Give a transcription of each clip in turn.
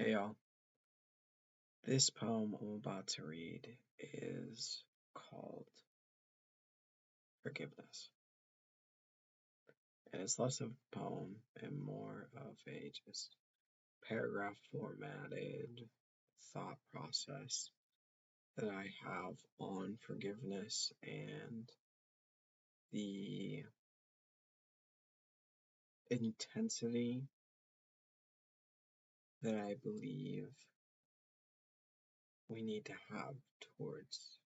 Hey y'all, this poem I'm about to read is called Forgiveness. And it's less of a poem and more of a just paragraph formatted thought process that I have on forgiveness and the intensity that I believe we need to have towards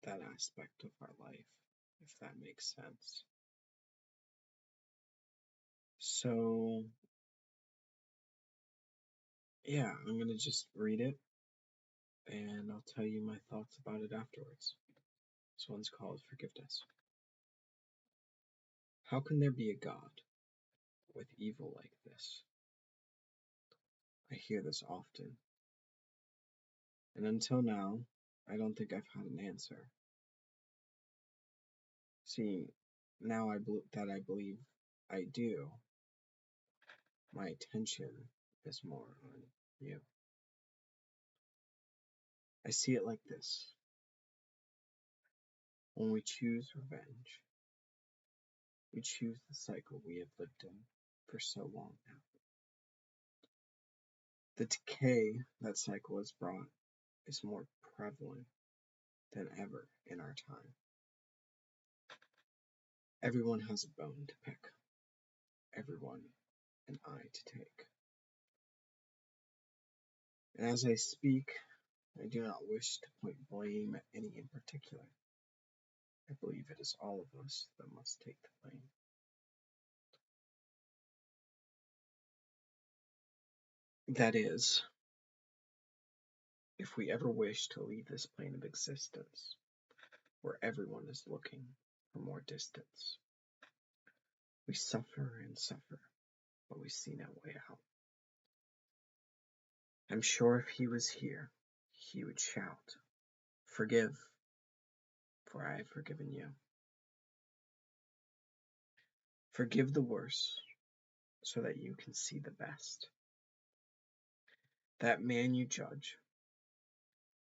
that aspect of our life, if that makes sense. So, yeah, I'm going to just read it and I'll tell you my thoughts about it afterwards. This one's called Forgiveness. How can there be a God with evil like this? I hear this often, and until now, I don't think I've had an answer. See, now that I believe I do, my attention is more on you. I see it like this. When we choose revenge, we choose the cycle we have lived in for so long now. The decay that cycle has brought is more prevalent than ever in our time. Everyone has a bone to pick, everyone an eye to take. And as I speak, I do not wish to point blame at any in particular. I believe it is all of us that must take the blame. That is, if we ever wish to leave this plane of existence, where everyone is looking for more distance. We suffer and suffer, but we see no way out. I'm sure if he was here, he would shout, "Forgive, for I have forgiven you." Forgive the worst, so that you can see the best. That man you judge,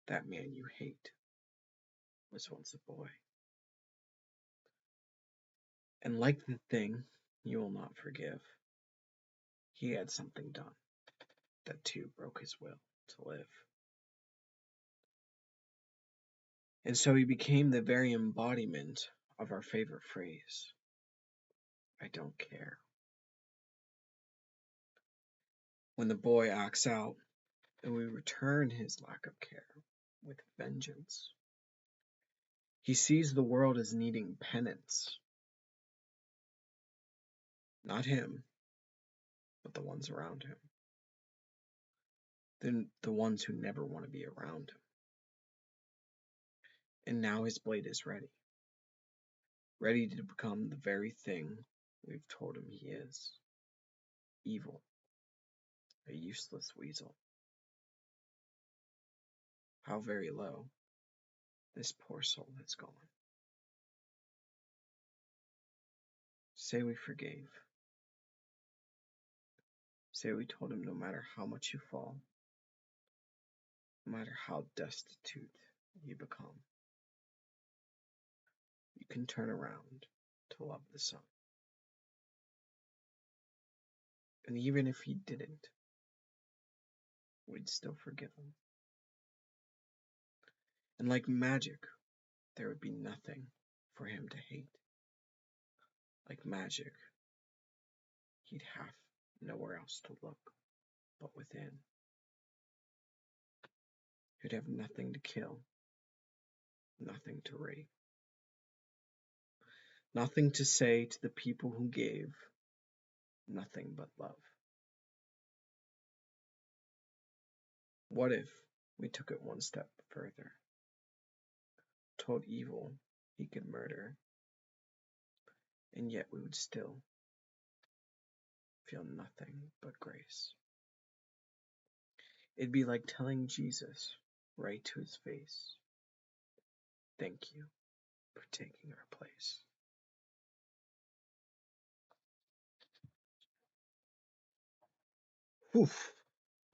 that man you hate, was once a boy. And like the thing you will not forgive, he had something done that too broke his will to live. And so he became the very embodiment of our favorite phrase, I don't care. When the boy acts out, and we return his lack of care with vengeance. He sees the world as needing penance. Not him, but the ones around him. The ones who never want to be around him. And now his blade is ready. Ready to become the very thing we've told him he is. Evil. A useless weasel. How very low this poor soul has gone. Say we forgave. Say we told him no matter how much you fall, no matter how destitute you become, you can turn around to love the sun. And even if he didn't, we'd still forgive him. And like magic, there would be nothing for him to hate. Like magic, he'd have nowhere else to look but within. He'd have nothing to kill, nothing to rape, nothing to say to the people who gave, nothing but love. What if we took it one step further? Told evil he could murder, and yet we would still feel nothing but grace. It'd be like telling Jesus right to his face, "Thank you for taking our place." Oof.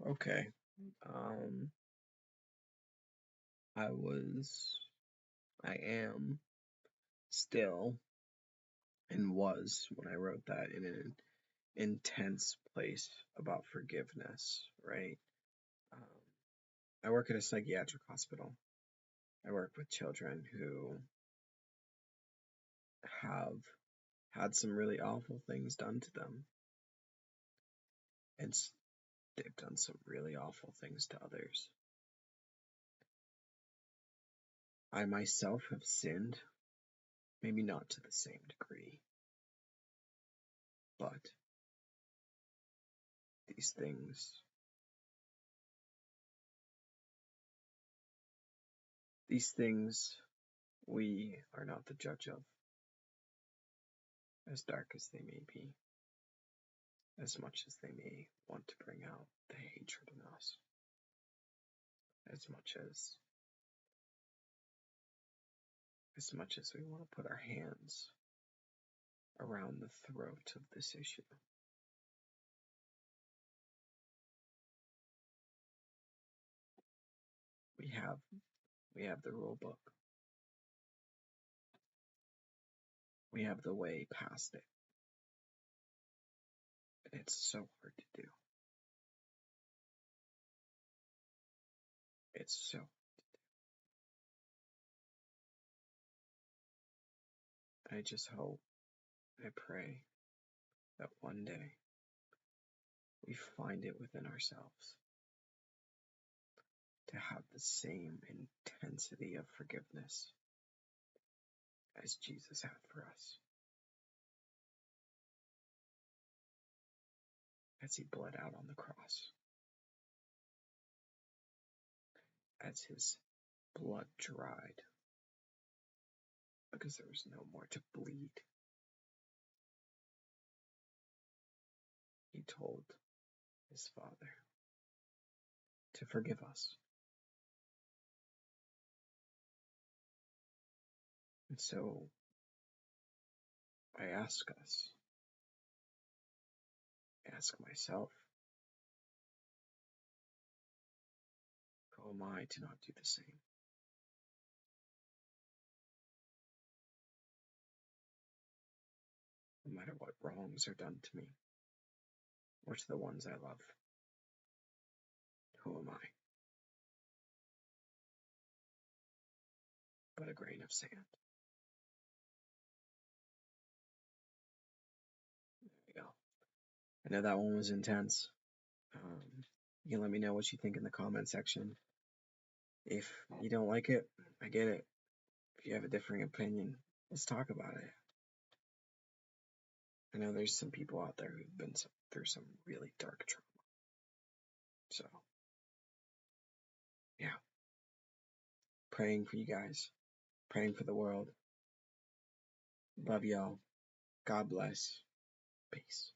Okay. I am still, and was when I wrote that, in an intense place about forgiveness, right? Um, I work at a psychiatric hospital. I work with children who have had some really awful things done to them, and they've done some really awful things to others. I myself have sinned, maybe not to the same degree, but these things we are not the judge of, as dark as they may be, as much as they may want to bring out the hatred in us, as much as we want to put our hands around the throat of this issue. We have the rule book. We have the way past it. And it's so hard to do. It's so hard to do. I just hope, I pray that one day we find it within ourselves to have the same intensity of forgiveness as Jesus had for us, as he bled out on the cross, as his blood dried because there was no more to bleed. He told his Father to forgive us. And so I ask us, ask myself, who am I to not do the same? No matter what wrongs are done to me, or to the ones I love, who am I but a grain of sand? There we go. I know that one was intense. You can let me know what you think in the comment section. If you don't like it, I get it. If you have a differing opinion, let's talk about it. I know there's some people out there who've been through some really dark trauma. So, yeah. Praying for you guys. Praying for the world. Love y'all. God bless. Peace.